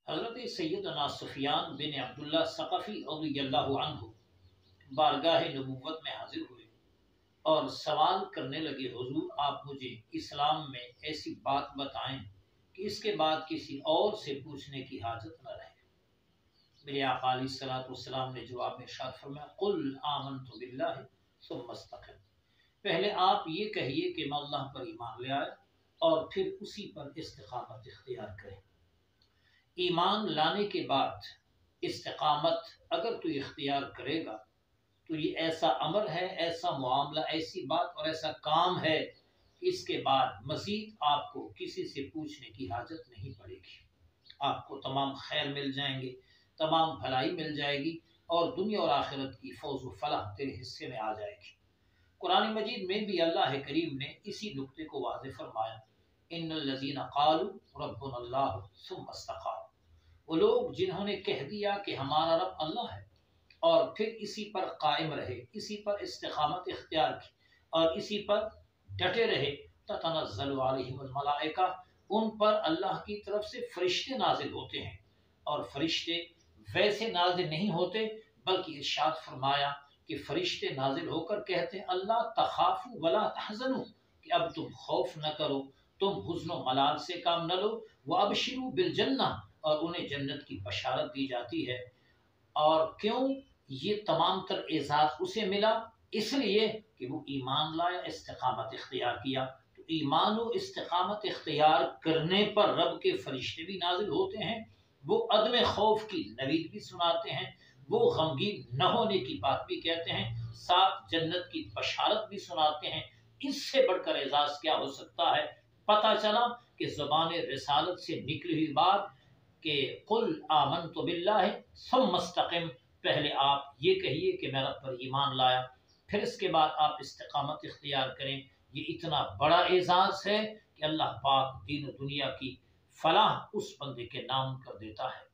حضرت سیدنا سفیان بن عبداللہ ثقفی رضی اللہ عنہ بارگاہ نبوت میں حاضر ہوئے اور سوال کرنے لگے، حضور آپ مجھے اسلام میں ایسی بات بتائیں کہ اس کے بعد کسی اور سے پوچھنے کی حاجت نہ رہے۔ میرے آقا علیہ الصلوۃ والسلام نے جواب میں ارشاد فرمایا، قل آمنت باللہ ثم استقم، پہلے آپ یہ کہیے کہ میں اللہ پر ایمان لے آیا اور پھر اسی پر استقامت اختیار کریں۔ ایمان لانے کے بعد استقامت اگر تو اختیار کرے گا تو یہ ایسا امر ہے، ایسا معاملہ، ایسی بات اور ایسا کام ہے کہ اس کے بعد مزید آپ کو کسی سے پوچھنے کی حاجت نہیں پڑے گی۔ آپ کو تمام خیر مل جائیں گے، تمام بھلائی مل جائے گی اور دنیا اور آخرت کی فوز و فلاح تیرے حصے میں آ جائے گی۔ قرآن مجید میں بھی اللہ کریم نے اسی نقطے کو واضح فرمایا، ان الذین قالوا ربنا اللہ ثم استقاموا، وہ لوگ جنہوں نے کہہ دیا کہ ہمارا رب اللہ ہے اور پھر اسی پر قائم رہے، اسی پر استقامت اختیار کی اور اسی پر ڈٹے رہے، تتنزل علیہم الملائکہ، ان پر اللہ کی طرف سے فرشتے نازل ہوتے ہیں، اور فرشتے ویسے نازل نہیں ہوتے بلکہ ارشاد فرمایا کہ فرشتے نازل ہو کر کہتے ہیں اللہ تخافوا ولا تحزنوا، کہ اب تم خوف نہ کرو، تم حزن و ملال سے کام نہ لو، وابشروا بالجنہ، اور انہیں جنت کی بشارت دی جاتی ہے۔ اور کیوں یہ تمام تر اعزاز اسے ملا؟ اس لیے کہ وہ ایمان لایا، استقامت اختیار کیا۔ تو ایمان و استقامت اختیار کرنے پر رب کے فرشتے بھی نازل ہوتے ہیں، وہ عدم خوف کی نوید بھی سناتے ہیں، وہ غمگین نہ ہونے کی بات بھی کہتے ہیں، ساتھ جنت کی بشارت بھی سناتے ہیں۔ اس سے بڑھ کر اعزاز کیا ہو سکتا ہے؟ پتہ چلا کہ زبان رسالت سے نکلی ہوئی بات کہ قل آمنت باللہ ثم استقم، پہلے آپ یہ کہیے کہ میں رب پر ایمان لایا، پھر اس کے بعد آپ استقامت اختیار کریں۔ یہ اتنا بڑا اعزاز ہے کہ اللہ پاک دین و دنیا کی فلاح اس بندے کے نام کر دیتا ہے۔